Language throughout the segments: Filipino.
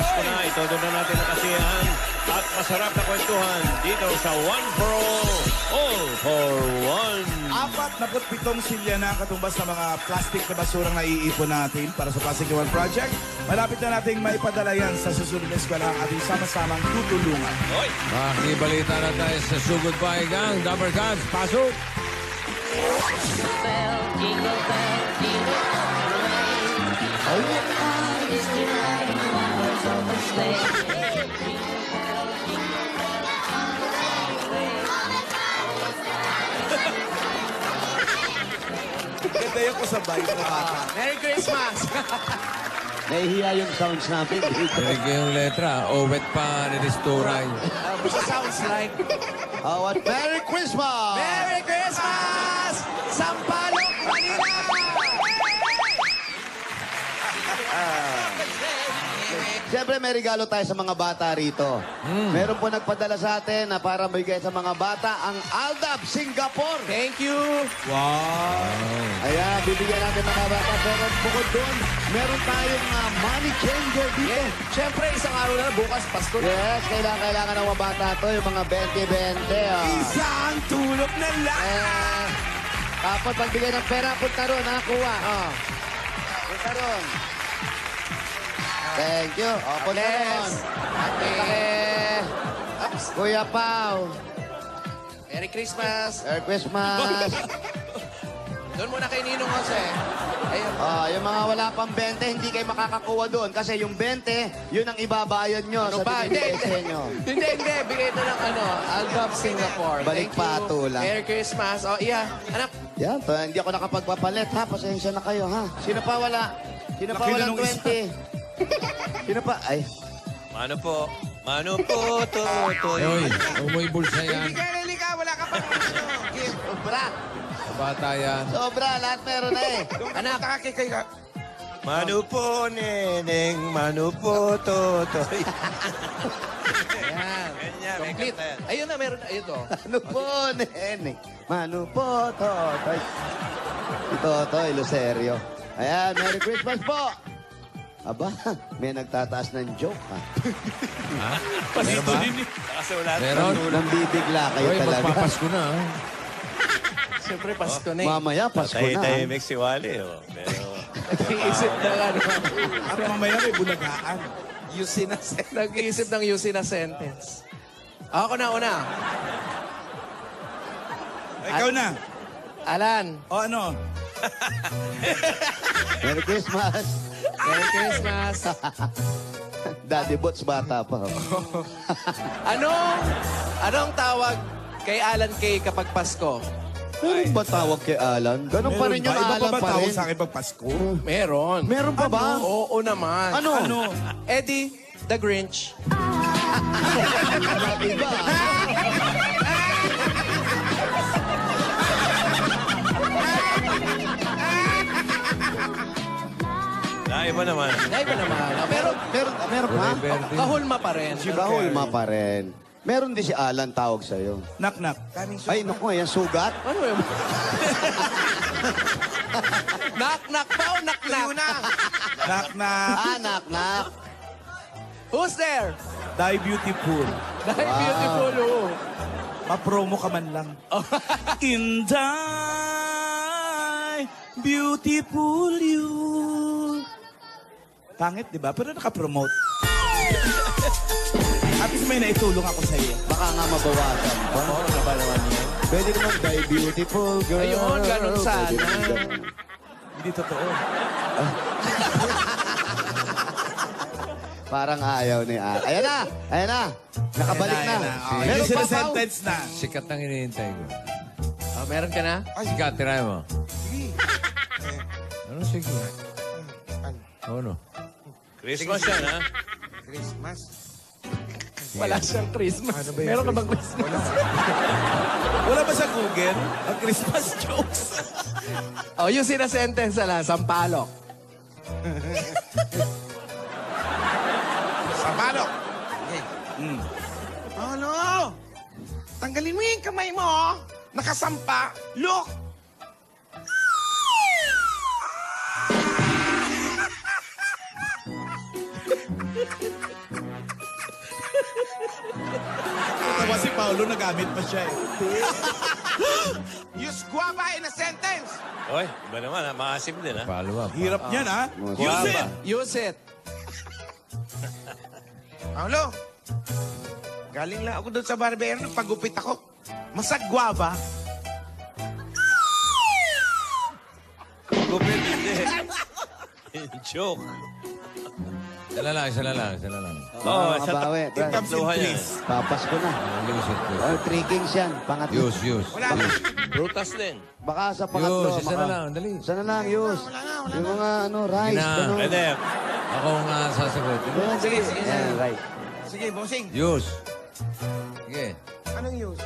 Pasko na, itodo na natin ang kasiyahan at masarap na kwentuhan dito sa One for All for One. 47 silya na katumbas ng mga plastic na basurang naiipon natin para sa Plastic One Project. Malapit na nating maipadala yan sa susunod na eskwela ang ating sama-samang tutulungan. Hoy! Makibalita na tayo sa Sugod Paigang. Dapper Cats, pasok! Jingle bell, jingle bell, jingle all the way. Oh, what fun it is to ride in one horse open sleigh. Jingle bell, jingle bell, jingle all the way. Ganda yung kasabay ng bata. Merry Christmas! Nahihiya yung sounds natin. Rinig yung letra. Owet pa ni Risturay. Basta sounds like... What? Merry Christmas! Merry Christmas! Sampalok, Manila! Siyempre, may regalo tayo sa mga bata rito. Meron po nagpadala sa atin na para bigay sa mga bata ang Aldab Singapore. Thank you! Wow! Ayan, bibigyan natin mga bata. Pero bukod doon, meron tayong money changer dito. Yeah. Siyempre, isang araw na bukas, Pasko na. Yes, kailangan ng mga bata to, yung mga 20-20. Isang tulog na lang! Tapos pagbigay ng pera, punta ron, nakakuha. Punta ron. Thank you. Punta ron. Kuya Pao. Merry Christmas! Merry Christmas. Doon muna kay Ninong Jose. Ayun. Yung mga wala pang 20, hindi kayo makakakuha doon. Kasi yung 20, yun ang ibabayad nyo Ano sa ba? binibigay sa inyo. Hindi. Bigay ito ng Aldab Singapore. Balik Thank you. pato lang. Merry Christmas. Iya. Anak. Yan, hindi ako nakapagpapalit, ha? Pasensya na kayo, ha? Sino pa wala? Sino pa Laki na walang nung 20? Sino pa? Ay, Mano po, to. Hoy, umuy bulsa yan. Halika. Wala ka pa. Gift. sobra. Bata yan. Sobra, lahat meron na eh. Anak. Mano po, neneng, mano po, to. Ayan. Ganyan, may Complete. kanta yan. Ayun na, meron. Ayun to. Ano po, nene? Mano po, Totoy. Si Totoy, Lucerio. Ayan, Merry Christmas po. Aba, may nagtataas ng joke, ha? Meron ba? Kasi wala Meron? Nambibigla kayo Hoy, talaga. magpapasko na. Siyempre, Pasko na eh. Mamaya, Pasko na. Tahimik si Wally, oh. Pero... Nag-iisip na ano. At mamaya may bulagaan. Nag-iisip ng UC na sentence. Ako na una. Ikaw na. Alan. O ano? Merry Christmas. Merry Christmas. Daddy Bots, bata pa. Anong tawag kay Alan Kay kapag Pasko? Meron ba tawag kay Alan? Ganun pa rin yung Iba Alan pa ba pa tawag rin. sa akin pag Pasko? Meron. Meron pa ba? Oo naman. Ano? Eddie the Grinch. Iba. Iba naman. Iba naman. Pero Meron pa? Verde. kahulma pa rin. Bahulma pa rin. Meron din si Alan tawag sa'yo. Knock-knock. Ay, naku, ayan, sugat. Ano yun? Knock-knock pa o knock-knock? Knock-knock. Knock. Who's there? Die beautiful. Dahil beautiful, oh. Ma-promo ka man lang. In die beautiful you. Pangit, di ba? Pero nakapromote. At least may naitulong ako sa iyo. Baka nga mabawasan pa. Oo, ano ba naman yan? Pwede naman, die beautiful girl. Ayun, ganun sana. Pwede naman ganun. Hindi totoo. Parang ayaw ni Alan. Ayan na. Nakabalik na. Hindi Meron sila pa, Pao? sentence na. Sikat ang hinihintay ko. Meron ka na? Sikat, tirahin mo. Ano, sige. Ano? Christmas yan, ha? Wala siyang Christmas. Meron ka bang Christmas? Wala ba sa Google ang Christmas jokes? Oh, yung sinasentence na lang, sampalok. Sampalok. Ano? Tanggalin mo yung kamay mo. Nakasampa. Look. Tawa si Paolo, nagamit pa siya eh. Use guava in a sentence. Oy, iba naman ha. Maasim din ha. Follow up. Hirap niyan, ha? Guava. Use it! Use it. Paolo, galing lang ako doon sa barbero. Pagupit ako. Masag guava. Gupit hindi. Joke. Isa na lang, isa na lang, isa na lang. Oo, sa Mabawi, It Brad. comes in Tatluhan yan. threes. Papas ko na. Use it. Oh, 3 kings yan. Pangatlo. Use. Wala na. Prutas din. Baka sa pangatlo. Use, isa na lang, dali. Isa na lang, use. Wala na. Yung mga rice. Sige na. ganun. Pwede. Ako nga sasagot. Yan, Sige, sige. Yan, right. Sige, bossing. Use. Sige. Anong use?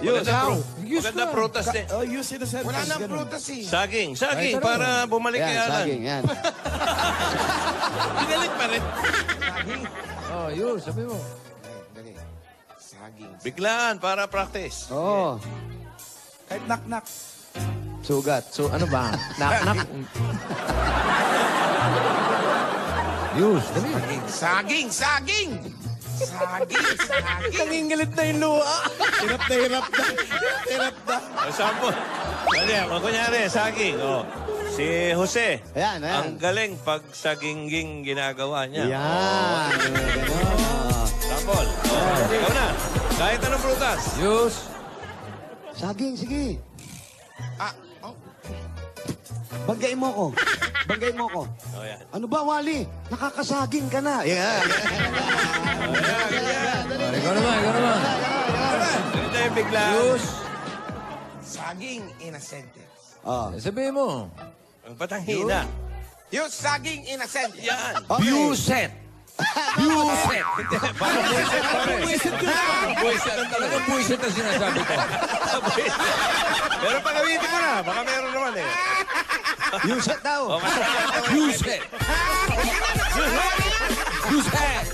Maganda prutas din. Oh, use in a sentence. Wala nang ganun. prutas eh. Saging, Ay, tara. para bumalik kay Yan, Alan. saging, yan. Binalik pa rin. Oh, use. Sabi mo. Dali. Saging. Biglaan para practice. Oo. Kahit knock-knock. Sugat. So, ano ba? Knock-knock. Use. Dali. Saging! Saging! Saging! Saging! Nangingilit na yung luha. Hirap na hirap na. Hirap na. Sample. Ano kunyari, saging. Oh. Si Jose. Ayan, ayan. Ang galing pag sagingging ginagawa niya. Yan. Ganun. Sample. Oh, ikaw na. Kahit anong prutas. Use. Saging, sige. Ah, oh. Banggain mo ko. Banggain mo ko. Oh, yan. Ano ba, Wally? Nakakasaging ka na. Yan. Ikaw naman, ikaw naman. Hindi, bigla. Use. Saging in a sentence. Oh. Sabihin mo. Ang patanghina. Use saging in a sentence. Yan. Okay. Use it. Use it. Parang buwisit pa rin. Buwisit ang talaga. Buwisit ang sinasabi ko. Pero pagamitin mo na. Baka meron naman eh. Use it daw. Oh, Use it. Use it.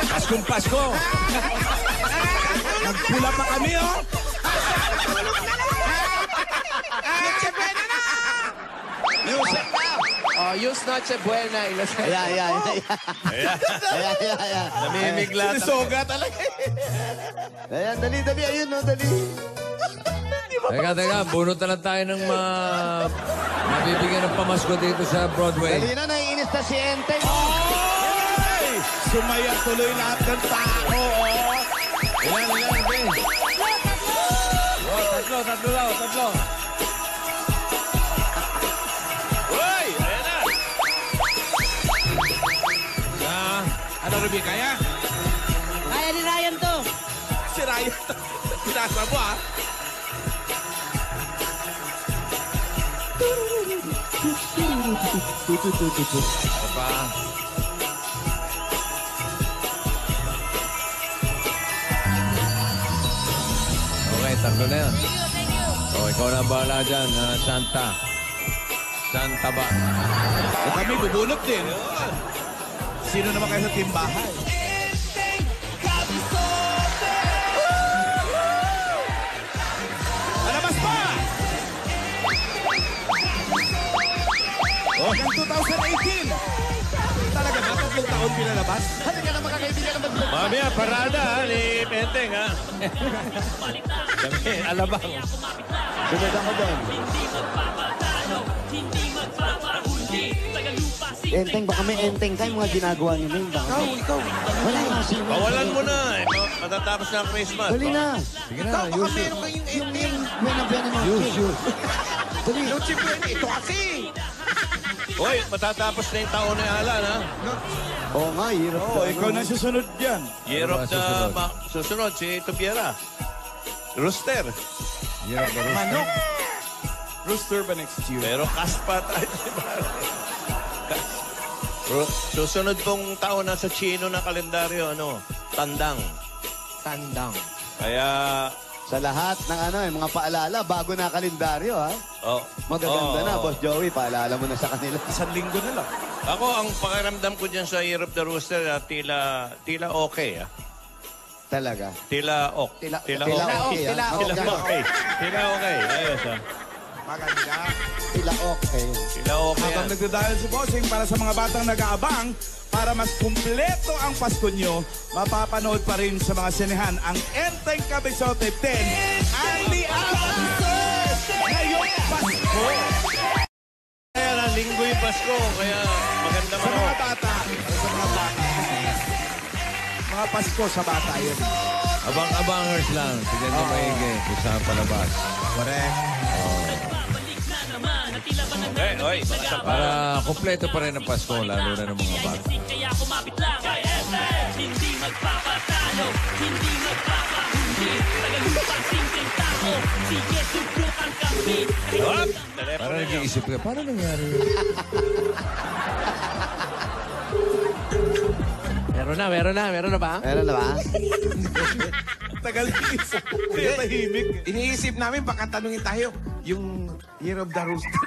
Paskong Pasko. Nagpula pa kami, oh. Use it now! Oh, use Noche Buena. Ilasay. Ayan. Namimigla. Sinisoga talaga. Ayan, dali. Ayun, no, dali. Teka. Bunot na lang tayo ng mabibigyan ng pamasko dito sa Broadway. Dali na, naiinis na si Enteng. Ay! Sumaya tuloy lahat ng tao, oh. Ilan, Ben? Oh, tatlo. Uy! Ayan na. Ano, Ruby, kaya? Kaya ni Ryan to. Si Ryan. Pinasa mo, ah. Ito pa. Okay, tatlo na yan. Oh, ikaw na bahala dyan, Santa. Santa ba? O kami, bubunot din. Sino naman kayo sa timbahan? Alabas pa! Oh, yung 2018. Talaga ba? 3 taon pinalabas? Halika na mga kaibigan na mag- Mamaya, parada ha, ni Penteng ha. Kami, alabang. Sunod ako doon. Enteng, baka may enteng kayo mga ginagawa niyo na yun. Ikaw. Wala nga si... Pawalan mo na. Matatapos na ang Christmas. Dali na. Sige na, Baka use it. meron kayong ending. Buena mo. Use. Dali. Noche Buena. Ito kasi. Hoy, matatapos na yung taon ni Alan ha. Oo nga, hirap. Oh, ikaw na susunod dyan. Year of the... Susunod, si Tubiera. Rooster. Hirap na rin. Manok. Rooster ba next year? Pero kaspa tayo si Mare. Susunod pong taon na sa Chino na kalendaryo, Tandang. Tandang. Kaya... Sa lahat ng mga paalala, bago na kalendaryo, ha? Oh, Magaganda na, Boss Joey. Paalala mo na sa kanila. 1 linggo na lang. Ako, ang pakiramdam ko dyan sa Year of the Rooster, tila okay. Talaga. Tila okay. Tila Tila okay. okay. Tila Tila okay. Tila okay. Ayos Maganda. Sila okay. Sila okay Habang yan. nagdadahil si Bossing para sa mga batang nag-aabang, para mas kumpleto ang Pasko nyo, mapapanood pa rin sa mga sinehan ang Enteng Kabisote 10 and the Answers! Ngayong Pasko! Kaya na, linggo yung Pasko, kaya maganda Sa mga manood. bata. Sa mga bata. Mga Pasko sa bata yun. Abang-abangers lang. Tignan nyo maigi kung saan palabas. Correct. Oy, mga sa Para kompleto pa rin ang Pasko, lalo na ng mga bata. Kaya kumapit lang kay SM. Hindi magpapatalo, hindi magpapahundi. Tagalupang simpleng tao, sige subukan kami. Hop! Para Telepono nyo. nag-iisip ka, paano nangyari yun? Meron na ba? Meron na ba? Tagal isip. Kaya tahimik. Iniisip namin, baka tanungin tayo, yung Year of the Rooster.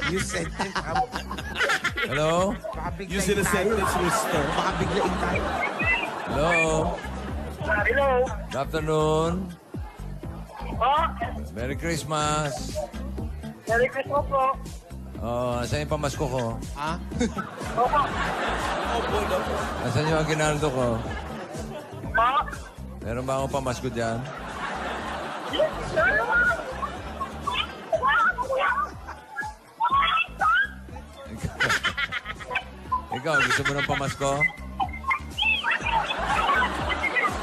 yung sentence. Hello? Baka You biglain see the tayo. sentence rooster. Baka biglain tayo. Hello? Hello. Good afternoon. Oh, Merry Christmas. Merry Christmas po. Oh, saan yung pamasko ko? Ha? Nasaan yung aginaldo ko? Ma? Meron ba akong pamasko dyan? Ikaw, gusto mo ng pamasko?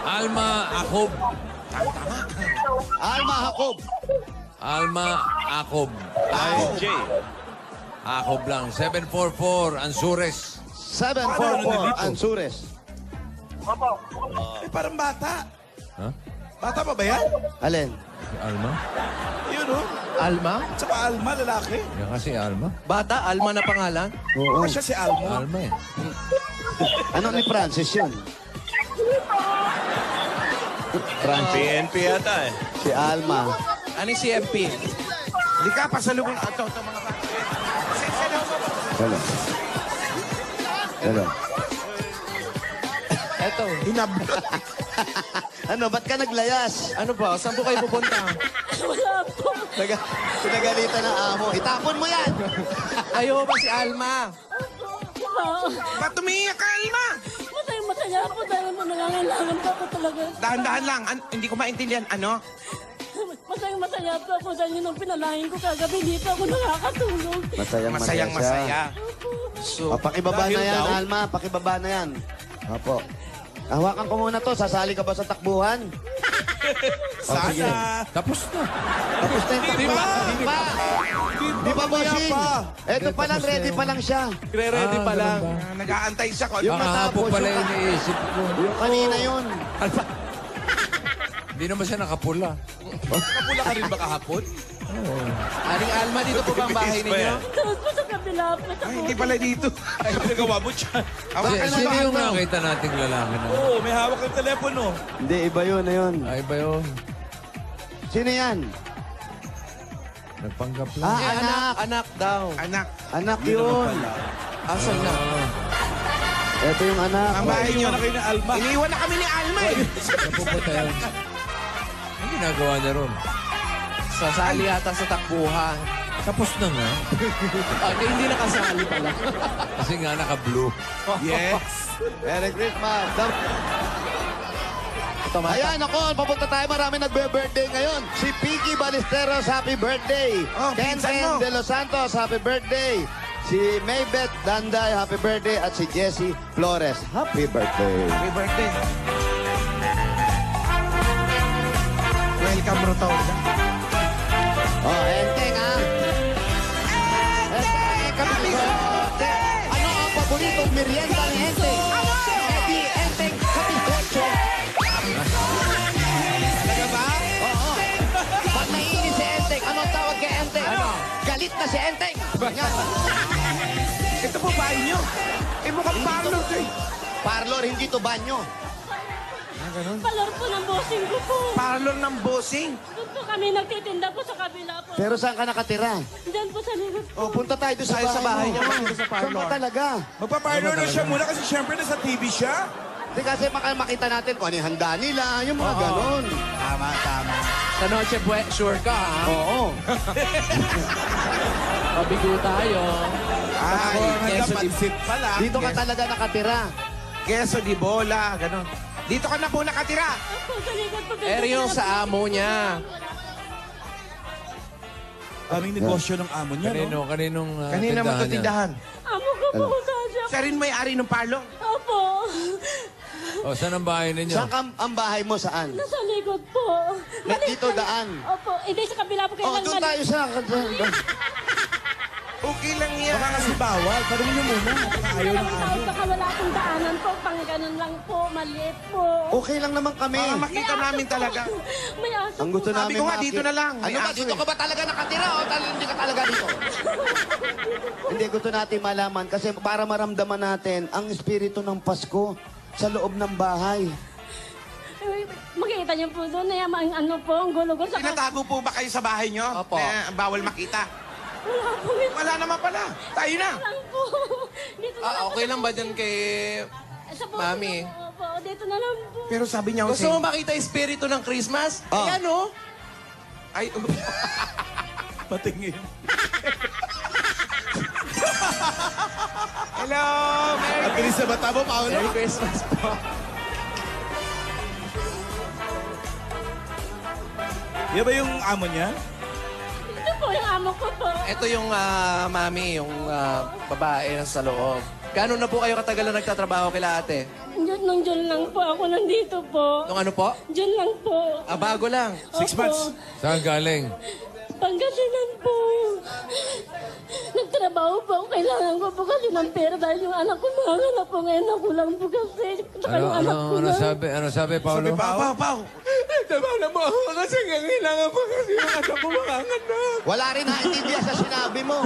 Alma Akob. Alma Jacob. Alma Akob. IJ. Akob lang. 744 Ansures. 744 Ansures. Eh, parang bata. Ha? Bata pa ba yan? Alin? Si Alma? Yun, oh. Alma? Tsaka Alma, lalaki. Yan kasi Alma. Bata, Alma na pangalan? Oo. Baka siya si Alma. Alma eh. Ano ni Francis yun? Francis. PNP yata eh. Si Alma. Ano yung CMP? Hindi ka, pasalubong. Ito, mga bata. Hello. Hello. Eto. Ano, ba't ka naglayas? Ano ba? Saan po kayo pupunta? Wala po. Pinagalitan ng amo. Itapon mo yan! Ayaw ba si Alma? Ba't tumiyak ka, Alma? Masaya po dahil mo nangangailangan pa po talaga. Dahan-dahan lang. Hindi ko maintindihan. Ano? Masaya po ako dahil yun ang pinalahin ko kagabi. Dito ako nakakatulog. Masayang Masaya. So, Pakibaba na Dahil yan, daw? Alma. Pakibaba na yan. Opo. Hawakan ko muna to. Sasali ka ba sa takbuhan? Sana. Tapos na. Tapos na yung takbuhan. Di pa. Di pa, bossing. Eto pa lang, ready pa lang siya. ready pa lang. Nag-aantay siya. Yung Kahapon matapos, pala yung- iniisip ko. Yung kanina yun. Hindi naman siya nakapula. Kapula ka rin ba kahapon? Aling Alma, dito po ba ang bahay Bibigis pa ninyo? yan. Tapos po sa kabila po. Ay, hindi pala dito. Ay, nagawa mo dyan. Hawakan mo Sino ba yung ito? nakita nating lalaki na? Oo, may hawak ng telepono. Hindi, iba yun na yun. Ay ba yun? Sino yan? Nagpanggap lang. Ah, Eh, anak. anak daw. Anak, Anak yun. Asan na? Ito yung anak. ang bahay niyo. Iniwan na kayo na Alma. Iniwan na kami ni Alma eh. Napupunta yan. Ano ginagawa niya ron? Sasali yata sa takbuhan. Tapos na nga. Hindi nakasali pala. Kasi nga naka-blue. Yes. Merry Christmas. Ayan, ako, papunta tayo. Marami nagbe-birthday ngayon. Si Piggy Ballesteros, happy birthday. Oh, pinsan mo. Ken De Los Santos, happy birthday. Si Maybeth Danday, happy birthday. At si Jessie Flores, happy birthday. Happy birthday. Welcome, Rotosa. Oh, Enteng, ha? Enteng, kapisote! Ano ang paboritong merienda ni Enteng? Edi Enteng Kapisote. Talaga ba? Oo. Pag naiinis si Enteng, ano ang tawag kay Enteng? Ano? Galit na si Enteng. Ganyan. Ito po bahay niyo. Eh, mukhang parlor to eh. Parlor, hindi to banyo. Palor po ng bossing ko po. Parlor ng bossing. Doon po kami nagtitinda po sa kabila po. Pero saan ka nakatira? Diyan po sa likod po. Oh, punta tayo doon sa Tayo bahay, sa bahay mo. niya, dito sa Saan parlor. ka talaga? Magpa-partner na siya muna kasi syempre nasa TV siya. Hindi kasi makita natin kung ano yung handa nila, yung mga ganon. Tama, tama. Sa Noche Buena, sure ka, ha? Oo. Pabigo tayo. Ako ang Queso di- pansit pala. Dito ka talaga nakatira. Queso di bola, gano'n. Dito ka na po nakatira. Opo, sa likod po. Pero yung sa amo niya. Aming negosyo ng amo niya, no? Kaninong Kanina mo ito tindahan. Amo ko po, Sasha. Siya rin may-ari ng parlong. Opo. O, saan ang bahay ninyo? Saan ka, ang bahay mo saan? Nasa likod po. Dito daan. Opo, hindi sa kabila po. Oh, doon tayo sa... Okay lang yan. Baka kasi bawal. Tanong niyo muna. Baka ayaw ng amo. Baka wala akong daanan po. Pang ganun lang po. Maliit po. Okay lang naman kami. Para makita namin po. talaga. May aso Ang gusto po. Sabi namin ko nga, dito na lang. May Ano ba, aso dito eh. ka ba talaga nakatira o hindi ka talaga dito? Hindi, gusto natin malaman kasi para maramdaman natin ang espiritu ng Pasko sa loob ng bahay. Makita niyo po doon. Ang ano po, ang gulo-gulo sa... Tinatago po ba kayo sa bahay nyo? Opo. Na bawal makita. Wala po. Wala naman pala. Tayo na. Lang po. Dito na lang. Okay lang ba dyan kay Sa po, Mami? Opo, dito na lang po. Pero sabi niya, Gusto mo makita espiritu ng Christmas? Ah. Ayan, oh. Ay, Patingin. hello, Merry At bilis sa bata mo, Paolo. Merry Christmas po. Yan ba yung amo niya? Ito po yung amo ko po. Ito yung mami, yung babae na sa loob. Gano'n na po kayo katagal na nagtatrabaho kila ate? Nung June lang po ako nandito po. Nung ano po? June lang po. Bago lang. 6 Opo. months. Saan galing? Pangasinan po. Nagtrabaho po ako. Kailangan ko po kasi ng pera dahil yung anak ko nanganak po ngayon. Ako lang po kasi. Saka yung anak ko na. Ano sabi, Paolo? Pao. Nagtrabaho po ako kasi kailangan po kasi yung anak ko makanganak. Wala rin naintindihan sa sinabi mo.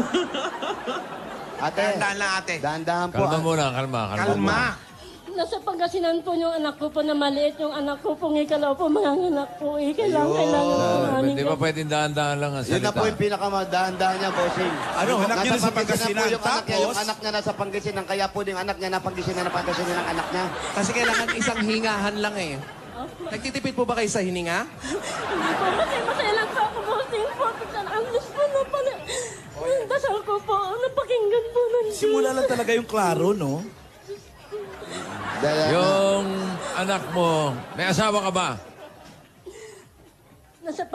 Ate, Dahan-dahan lang, ate. dahan-dahan po. Kalma muna, kalma. Kalma. Nasa Pangasinan po yung anak ko po na maliit. Yung anak ko po ikalaw po manganak po. Kailangan po namin. Di ba pwedeng dahan-dahan lang ang Yun na salita? po yung pinakamadahan-dahan niya, bossing. Ano, anak niya Nasa nasa Pangasinan. po yung anak niya. Yung Tapos? anak niya nasa Pangasinan. Kaya po yung anak niya na Pangasinan ng anak niya. Kasi kailangan isang hingahan lang eh. Nagtitipid po ba kayo sa hininga? Hindi po kasi masaya lang po ako bossing po. Ang Diyos po na pala. Dasal ko po. Napakinggan po ng Diyos. Simula lang talaga yung klaro, no? Yung anak mo, may asawa ka ba? Nasa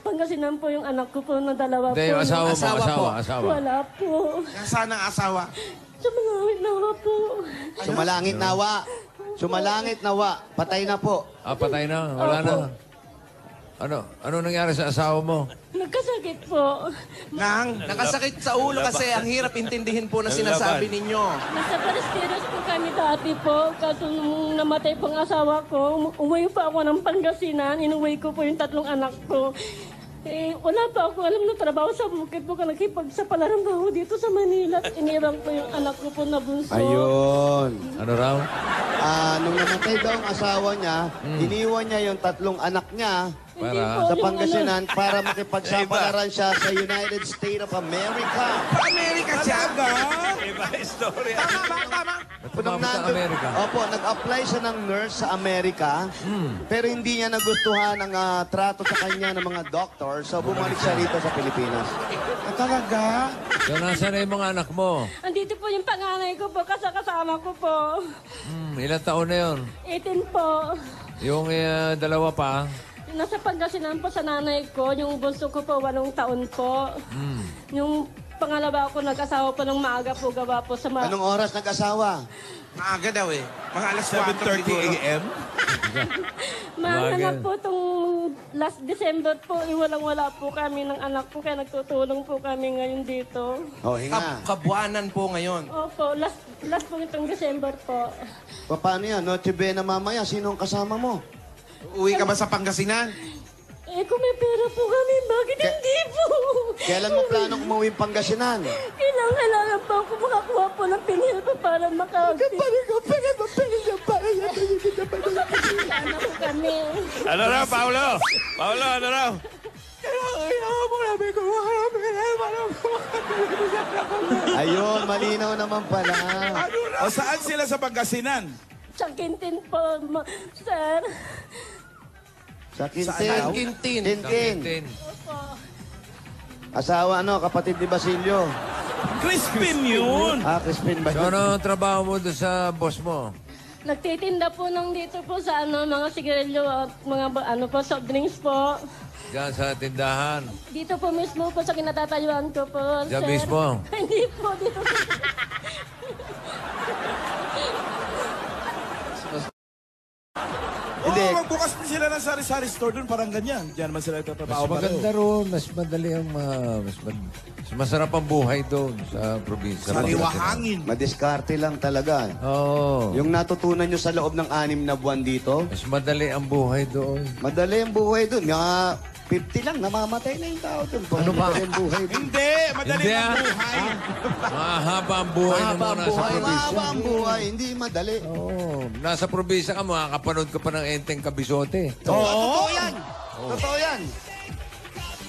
Pangasinan po yung anak ko po na dalawa Hindi, po. yung asawa mo, Asawa po. asawa. Wala po. Nasaan ang asawa? Sumalangit na nga po. Sumalangit nawa. Sumalangit nawa. Patay na po. Patay na, wala na. Ano nangyari sa asawa mo? Nagkasakit po. Nakasakit sa ulo kasi ang hirap intindihin po na sinasabi ninyo. Nasa Paristeros po kami dati po. Kaso nung namatay pong asawa ko, umuwi pa ako ng Pangasinan. Inuwi ko po yung 3 anak ko. Wala pa ako alam na trabaho sa bukid po. Nakipagsapalaran pa ako dito sa Manila. Iniwan ko yung anak ko po na bunso. Ayun. Ano raw? Nung namatay daw ang asawa niya, iniwan niya yung 3 anak niya Hindi Para- po, sa yung Pangasinan para makipagsapalaran siya sa United States of America. Amerika siya. Iba istorya. Tama ba? Tama. Nung Tumabot sa nandun- Amerika. Opo, nag-apply siya ng nurse sa Amerika, pero hindi niya nagustuhan ang trato sa kanya ng mga doctor, so bumalik siya rito sa Pilipinas. Talaga? So, nasaan na yung mga anak mo? Andito po yung panganay ko po, kasama ko po. Ilang taon na yun? 18 po. Yung dalawa pa? Nasa Pangasinan po sa nanay ko. Yung bunso ko po, 8 taon po. Yung pangalawa ko, nag-asawa po ng maaga po, gawa po sa Anong oras nag-asawa? Maaga daw eh. Mga alas 4 7:30 siguro. a.m. Maaga na Umaga. po itong last December po, walang-wala po kami ng anak ko, kaya nagtutulong po kami ngayon dito. Oh, hinga. Kabuanan po ngayon. Opo, last po itong December po. Paano yan? Noche Buena mamaya, sino ang kasama mo? Uwi ka ba sa Pangasinan? Kung may pera po kami, bakit hindi po? Kailan mo planong umuwi Pangasinan? Kailangan pa ako makakuha po ng pinil pa para Sana po kami. Ano raw, Paolo? Paolo, ano raw? Ayun, malinaw naman pala. O saan sila sa Pangasinan? Sa Quintin po, sir. Sa Quintin. Quintin. Quintin. Tin. Asawa, kapatid ni Basilio. Crispin yun! Crispin ba So, yun? ano ang trabaho mo doon sa boss mo? Nagtitinda po ng dito po sa mga sigarilyo at mga soft drinks po. Diyan sa tindahan. Dito po mismo po sa kinatatayuan ko po, Diyan sir. mismo? Hindi po, dito po. Hindi. Magbukas pa sila ng sari-sari store doon, parang ganyan. Diyan naman sila Mas nagtatrabaho. maganda roon, mas madali ang mas masarap ang buhay doon sa probinsya. Sariwahangin. Madiskarte lang talaga. Oo. Yung natutunan nyo sa loob ng 6 na buwan dito, Mas madali ang buhay doon. madali ang buhay doon. Mga 50 lang, namamatay na yung tao doon. Ano ba? Madali ang buhay doon. Hindi, madali Hindi, ang ah. buhay. Mahaba ang buhay ng mga nasa probinsya. Mahaba ang buhay, hindi madali. Oo. Nasa probinsya ka, makakapanood ka pa ng Enteng Kabisote. Totoo yan. Totoo yan.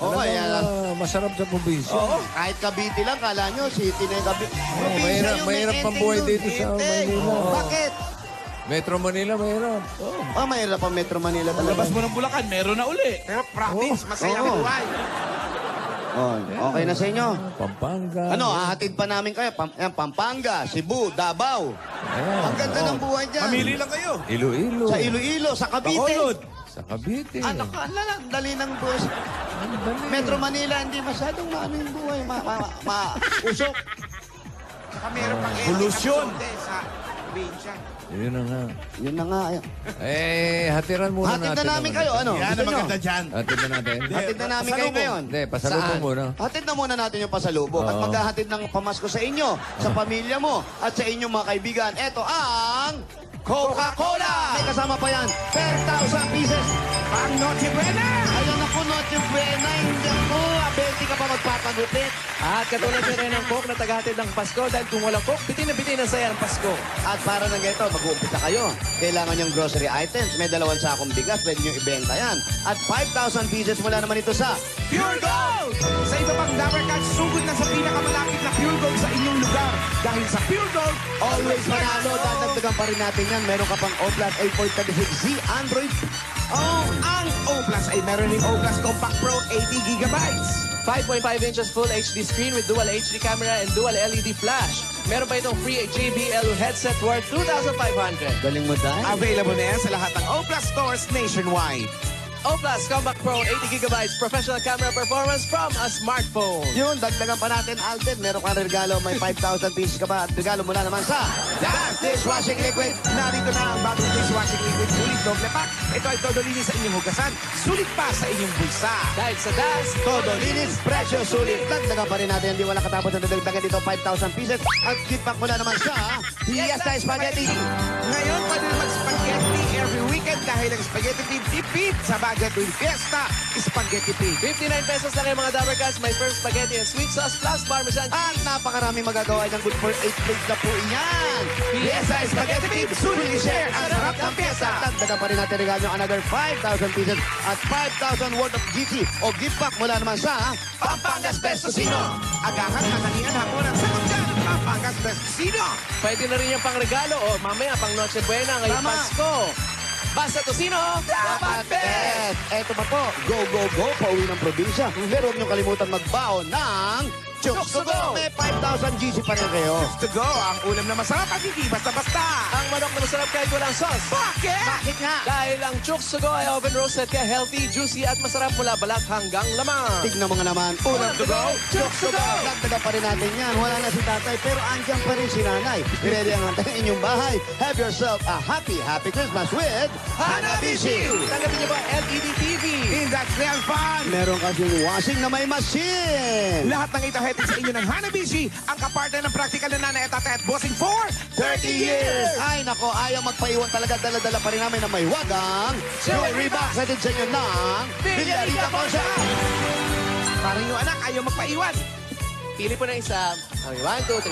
Okay, yan. Masarap sa probinsya. Oo, kahit Cavite lang, kala nyo, city na yung Cavite. Probinsya yung may mahirap ang enteng buhay doon. dito sa Enteng. Maynila. Bakit? Metro Manila, mahirap. Mahirap ang Metro Manila talaga. Labas mo ng Bulacan, meron na uli. Pero practice, masaya ang Oo. buhay. Okay na sa inyo. Pampanga. Ano, hahatid pa namin kayo. Pampanga, Cebu, Davao. Ayan. Ang ganda ng buhay dyan. Mamili lang kayo. Iloilo. Sa Iloilo, sa Cavite. Bacolod. Sa Cavite. Ano ka, dali ng buhay. Ang dali. Metro Manila, hindi masyadong maano yung buhay. Usok. Saka meron pang Polusyon. sa probinsya. Yun na nga. Yun na nga. Hatiran muna Hatid natin. na namin kayo, ano? Yan Gusto ang nyo? maganda dyan. Hatid na natin. Hatid na namin kayo pasalubong. ngayon. Hindi, pasalubong Saan? muna. Hatid na muna natin yung pasalubong at Oo. maghahatid ng pamasko sa inyo, sa pamilya mo, at sa inyong mga kaibigan. Ito ang Coca-Cola! May kasama pa yan, 10,000 pieces. Pang Noche Buena! Ayun ako, Noche Buena, hindi ako. 20 ka pa magpapagupit. At katulad din rin ng Coke na tagahatid ng Pasko dahil kung walang Coke, bitin na bitin ang saya ng Pasko. At para ng ganito, mag-uumpisa kayo. Kailangan yung grocery items. May 2 sakong bigas, pwede nyo ibenta yan. At 5,000 pieces mula naman ito sa Pure Gold! Sa iba pang Dabber Cats, sugod na sa pinakamalapit na Pure Gold sa inyong lugar. Dahil sa Pure Gold, Always Manalo. Dadagdagan pa rin natin yan. Meron ka pang O-Plus 8.36Z Android. ang O Plus ay meron ng O Plus Compact Pro 80 gigabytes. 5.5 inches Full HD screen with dual HD camera and dual LED flash. Meron pa itong free JBL headset worth 2,500. Galing mo dahil. Available na yan sa lahat ng O Plus stores nationwide. O Plus Compact Pro 80 gigabytes professional camera performance from a smartphone. Yun, dagdagan pa natin, Alden. Meron kang regalo, may 5,000 pieces ka pa. At regalo mo na naman sa Das Dishwashing Liquid. Narito na ang bagong dishwashing liquid. Sulit doble pack. Ito ay todo linis sa inyong hugasan. Sulit pa sa inyong bulsa. Dahil sa DAS, Todo linis, presyo sulit. Dagdagan pa rin natin, hindi wala katapos na dadagdagan dito 5,000 pieces. At gift pack mo na naman sa Fiesta Spaghetti. Ngayon, pwede na mag-spaghetti every weekend dahil ang spaghetti pig tipid sa Bagat with Fiesta Spaghetti Pig. 59 pesos lang yung mga Dabber Cats. May first spaghetti and sweet sauce plus parmesan. At napakarami magagawa ng good for 8 plates na po iyan. Fiesta Spaghetti Pig. Sulit i-share ang sarap ng fiesta. Dagdagan pa rin natin regalo another 5,000 pieces at 5,000 worth of GT o gift pack mula naman sa Pampangas Best Tocino. Agahan at tangian hapon ang sagot dyan. Pampangas Best Tocino. Pwede na rin yung pang-regalo o mamaya pang Noche Buena ngayong Tama. Pasko. Basta Tocino, dapat best! Eto pa po, go, go, go, pauwi ng probinsya. Pero huwag niyo kalimutan magbaon ng Chooks to Go. May 5,000 GC pa rin kayo. To go, ang ulam na masarap at hindi basta-basta. Ang manok na masarap kahit walang sauce. Bakit? Bakit nga? Dahil ang Chooks to Go ay oven roasted kaya healthy, juicy at masarap mula balat hanggang lamang. Tignan mo nga naman. Ulam to go, Chooks to go. Dagdagan pa rin natin yan. Wala na si tatay, pero andyan pa rin si nanay. Ready ang hantay inyong bahay. Have yourself a happy, happy Christmas with Hanabishi! Tanggapin niyo ba LED TV? In that real fun. Meron kasing washing na may machine. Lahat ng ito hatid sa inyo ng Hanabishi, ang kapartner ng practical na nanay at tatay at bossing for 30 years. Ay, nako, ayaw magpaiwan talaga. Dala-dala pa rin namin na may wagang jewelry box. Hatid sa inyo ng Villarita Ponsa. Parang yung anak ayaw magpaiwan. Pili po ng isa. Okay, 1, 2,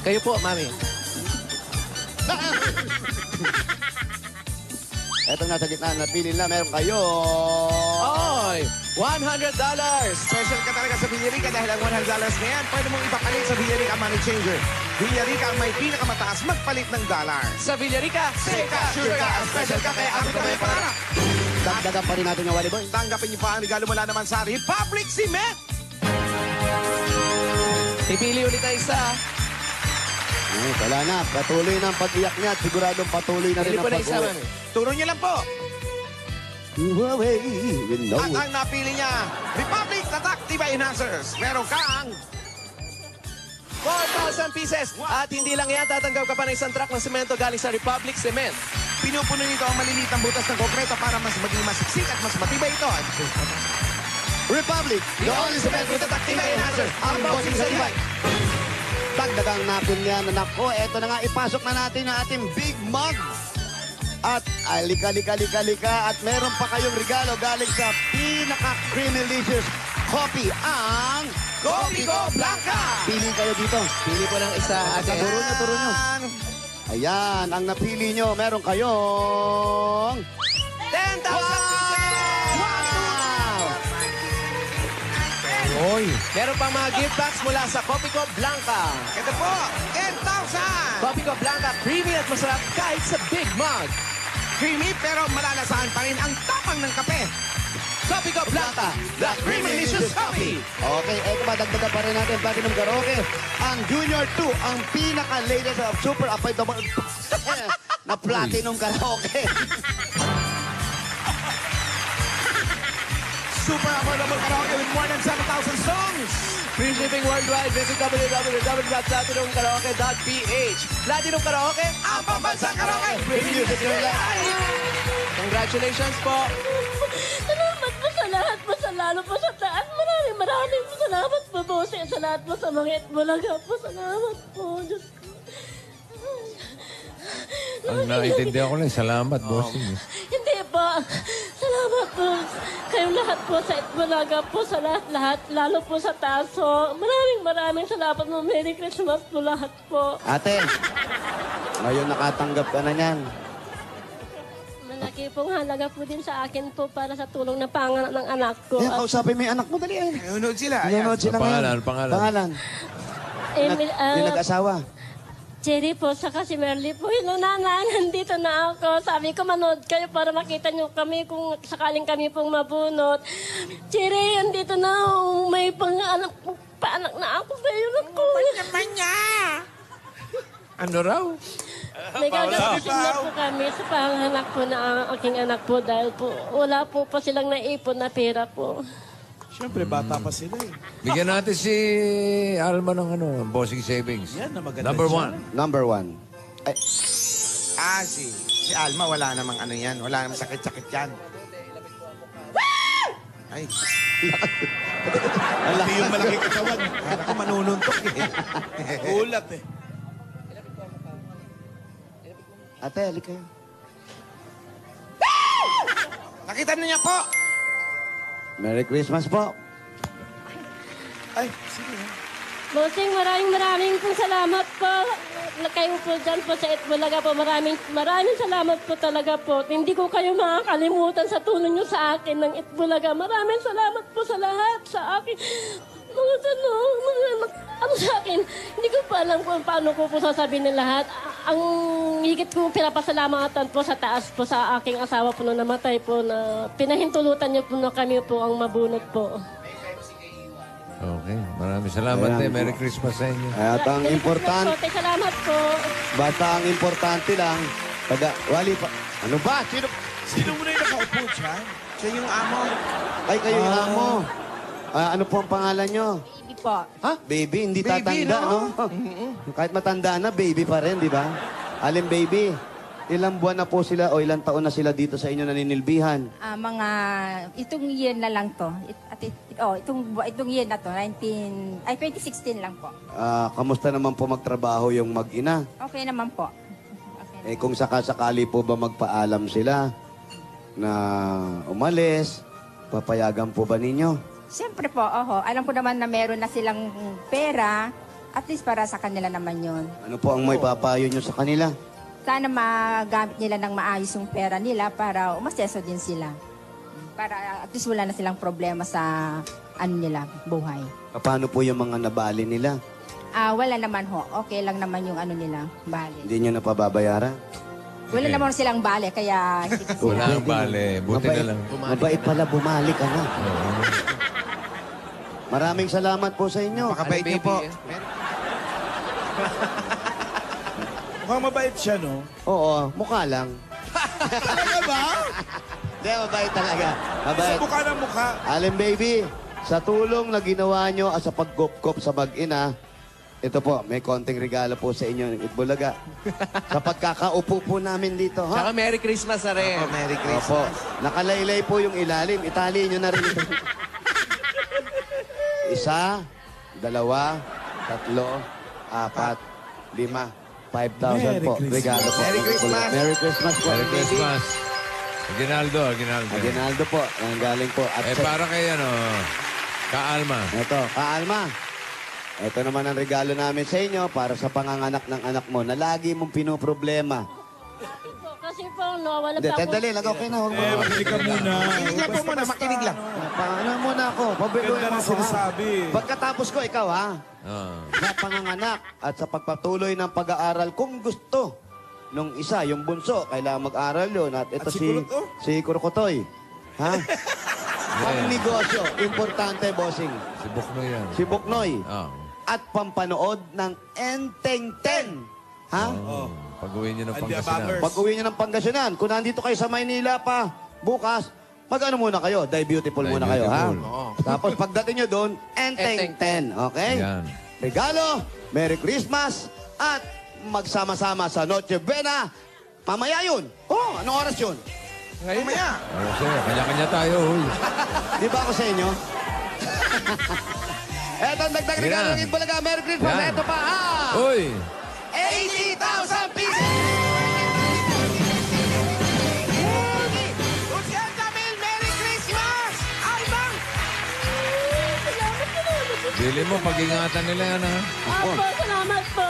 3. Kayo po, mami. Etong nasa gitna, napili na meron kayo. Oy! $100! Special ka talaga sa Villarica dahil ang $100 na yan, pwede mong ipapalit sa Villarica Money Changer. Villarica ang may pinakamataas magpalit ng dollar. Sa Villarica, Safe ka, sure ka, special ka kaya ako may pangarap. Dagdagan pa rin natin yung Wally Boy. Tanggapin niyo pa ang regalo mula naman sa Republic Cement. pipili ulit tayo isa. Wala na. Patuloy na ang pag-iyak niya at siguradong patuloy na rin Pili ang po na isa, pag-uwi. mami. Turo niyo lang po. Huawei, you know At it. ang napili niya, Republic Tatak Tiba Enhancers. Meron kang 4,000 pieces. At hindi lang yan, tatanggap ka pa ng isang truck ng semento galing sa Republic Cement. pinupuno nito ang maliliit na butas ng konkreto para mas maging masiksik at mas matibay ito. Republic, The only cement with Tatak Tiba Enhancers. ang bossing sa tibay. Dagdagang napin niya na nako. Eto na nga, ipasok na natin ang ating big mug. At alika. At meron pa kayong regalo galing sa pinaka-creamylicious coffee, ang Coffee Go Blanca! Pili kayo dito. Pili po ng isa, ate. Turo nyo. Ayan, ang napili nyo, meron kayong 10,000 pieces! Wow! Oy. Meron pang mga gift bags mula sa Coffee Co Blanca. Ito po, 10,000! Coffee Co Blanca, creamy at masarap kahit sa big mug. Creamy pero malalasahan pa rin ang tapang ng kape. Coffee Co Blanca, the creamylicious coffee. Okay, eto ba, dagdagan pa rin natin Platinum Karaoke. Ang Junior 2, ang pinaka-latest of super affordable na Platinum Karaoke. Super affordable karaoke with more than 7,000 songs. Free shipping worldwide. Visit www.platinumkaraoke.ph. Platinum Karaoke, Ang pambansang karaoke! With music in your life. congratulations po. Salamat po sa lahat po, sa lalo po sa taas. Maraming po salamat po, Bossy. Sa lahat po sa mga itbulaga po. Salamat po, Diyos ko. Ang naiintindihan ko lang, salamat, bossing. Hindi po. Salamat po. Kayong lahat po sa itbulaga po, sa lahat, lalo po sa taso. Maraming salamat po. Merry Christmas po lahat po. Ate, ngayon nakatanggap ka na niyan. Malaki pong halaga po din sa akin po para sa tulong na panganak ng anak ko. Yan, kausapin mo yung anak mo, dali. Nanonood sila. Ayan. Nanonood sila Pangalan, ngayon. pangalan. Pangalan. Emil, Yung nag-asawa. Cherry po, saka si Merly po. Hello, nanay. Nandito na ako. Sabi ko, manood kayo para makita nyo kami kung sakaling kami pong mabunot. Cherry, andito na. May paanak na ako sa iyo. Naku. Naman niya! Ano raw? May gagawin na po kami sa panganak po na aking anak po dahil po wala po pa silang naipon na pera po. Siyempre, bata pa sila eh. Bigyan natin si Alma ng bossing savings. Yan na maganda Number siya. 1. Number 1. Ay, Si Alma, wala namang ano yan. Wala namang sakit-sakit yan. Ay, Malaki yung malaki katawan. kaya ako manununtok eh. Ulat eh. ate, halika kayo. Nakita niyo po. Merry Christmas po. Ay, sige. Bossing, maraming po salamat po. Kayo po dyan po sa Itbulaga po. Maraming salamat po talaga po. Hindi ko kayo makakalimutan sa tulong nyo sa akin ng Itbulaga. Maraming salamat po sa lahat, sa akin. Ano sa akin, hindi ko pa alam kung paano ko po sasabihin ng lahat. Ang higit ko pinapasalamatan po sa taas po sa aking asawa po na namatay po na pinahintulutan niyo po na kami po ang mabunot po. Okay. Maraming salamat, Ayan. Merry Christmas sa inyo. At ang importante, Salamat po. basta ang importante lang, wali pa. Ano ba? Sino muna yung nakaupo dyan? Siya yung amo. Ay, kayo yung amo. Ano po ang pangalan nyo? Baby po. Ha? Baby, hindi Baby, tatanda, no? no? Kahit matanda na, baby pa rin, di ba? Alin, baby? Ilang buwan na po sila o ilang taon na sila dito sa inyo naninilbihan? Itong year na lang to. Itong year na to, 2016 lang po. Kamusta naman po magtrabaho yung mag-ina? Okay naman po. Okay. Kung sakasakali po ba magpaalam sila na umalis, papayagan po ba ninyo? Siyempre po, alam ko naman na meron na silang pera, at least para sa kanila naman yun. Ano po ang may papayo nyo sa kanila? Sana magamit nila ng maayos yung pera nila para umaseso din sila. Para at least wala na silang problema sa buhay. Paano po yung mga nabali nila? Wala naman ho. Okay lang naman yung ano nila, bale. Hindi nyo napababayaran? Wala naman silang bale, kaya... Wala ang bale. Buti na lang. Mabait pala, bumalik ka na. Maraming salamat po sa inyo. Pakabait niyo po. Mukhang mabait siya, no? Oo, mukha lang. Talaga ba? Hindi, mabait talaga. Sa Mabait. mukha ng mukha. Alin, baby, sa tulong na ginawa nyo at sa pagkop-kop sa mag-ina, ito po, may konting regalo po sa inyo ng Itbulaga. Sa pagkakaupo po namin dito, ha? Saka Merry Christmas na rin. Oh, Merry Christmas. Opo. Nakalaylay po yung ilalim. Itali nyo na rin ito. 1, 2, 3, 4, 5, 5,000 po. Regalo po. Merry Christmas. Merry Christmas po. Merry Christmas. Aguinaldo. Aguinaldo po. Ang galing po. At Para kay Kaalma. ito, Kaalma. Ito naman ang regalo namin sa inyo para sa panganganak ng anak mo na lagi mong pinoproblema. Kasi po, nawala Hindi, pa ako. tandali lang. Okay na. Huwag mo. Makinig ka muna. Makinig lang po muna, makinig lang. Ano muna ako? Pabiluin Ganda mo na ako, ha? sinasabi. Pagkatapos ko, ikaw, ha? Sa panganganak at sa pagpatuloy ng pag-aaral kung gusto nung isa, yung bunso, kailangan mag-aral yun. At ito At si Kuruto? si Kurukotoy. Ha? Pag-negosyo, importante, bossing. Si Buknoy yan. Si Buknoy. Ah. At pampanood ng Enteng 10. Ha? Pag-uwi niyo ng And the Pangasinan. Abangers. Pag uwi nyo ng Pangasinan, kung nandito kayo sa Maynila pa, bukas, mag-ano muna kayo? Die Beautiful Die muna kayo, ha? Beautiful. Tapos pagdating nyo doon, Enteng 10. Okay? Yan. Regalo, Merry Christmas, at magsama-sama sa Noche Buena. Mamaya yun. Oh, anong oras yun? Ngayon maya. Kanya-kanya tayo. Uy. Di ba ako sa inyo? Eto, ang dagdag regalo ng Itbulaga. Merry Christmas. Yan. Eto pa, Uy! 80,000 pieces! Luciana Mil, Merry Christmas! Albang! Bili mo, pag-ingatan nila yan, ha? Opo, salamat po.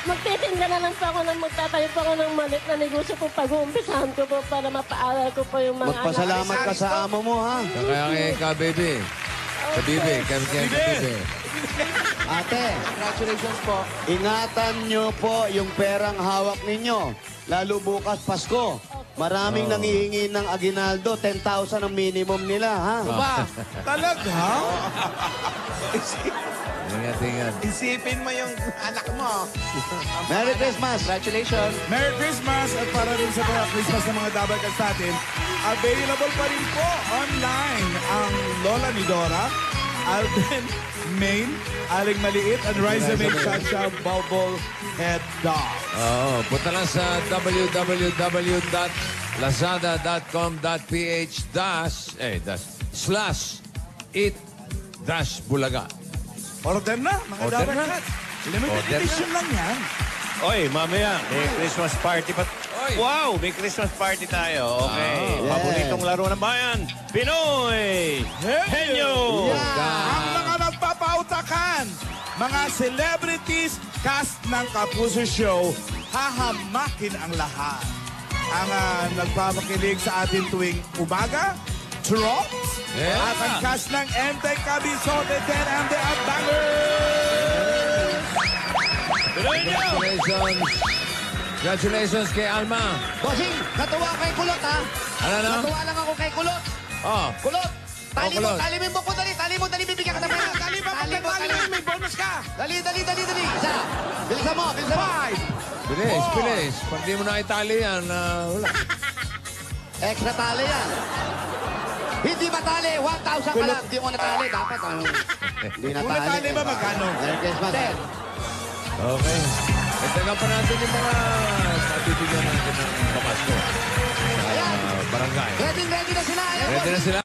Magtitinda na lang po ako ng magtatayo po ako ng malit na negosyo po pag-uumpisahan ko po para mapaaral ko po yung mga Magpasalamat ka sa amo mo, ha? Kaya kay Ka-Baby. Sa Bibi. Kaya Bibi. Ate, Congratulations po. ingatan nyo po yung perang hawak ninyo. Lalo bukas Pasko. Maraming nangihingi ng aginaldo. 10,000 ang minimum nila, ha? Ba? Talaga? Ingat. Isipin mo yung anak mo. Merry Christmas! Congratulations. Merry Christmas at para rin sa mga Christmas ng mga Dabarkas natin, available pa rin po online ang Lola ni Dora, Alden, Maine, Aling Maliit, and Riza Maine Chacha Bubble Head Dog. Oo, punta lang sa www.lazada.com.ph/eat-bulaga. Order na, mga Order na. Dabarkas. Limited Order na. edition lang yan. Oy, mamaya, may Christmas party pa. Oy. Wow, may Christmas party tayo. Okay. yeah. Paboritong laro ng bayan, Pinoy Henyo! Ang mga nagpapautakan, mga celebrities, cast ng Kapuso Show, hahamakin ang lahat. Ang nagpapakilig sa atin tuwing umaga, Drops, Yeah. at ang cast ng Enteng Kabisote 10 and the Abangers. Pinoy Henyo! Congratulations kay Alma. Bossing, natuwa kay Kulot, ha? Ano na? Natuwa lang ako kay Kulot. Oh, Kulot! Tali mo, Kulot. tali mo yung buko, dali, bibigyan ka na pera. Dali ba? Dali, may bonus ka. Dali. Isa. Bilisan mo. bilis. Pag di mo na itali yan, wala. Extra tali yan. Hindi matali, 1,000 ka lang. Hindi mo natali, dapat ano. Hindi natali. Kung natali ba, magkano? Merry Christmas. Okay. Itagan pa natin yung mga matibigyan natin ng pamasko sa barangay. Ready na sila. Ayan, Ready na sila?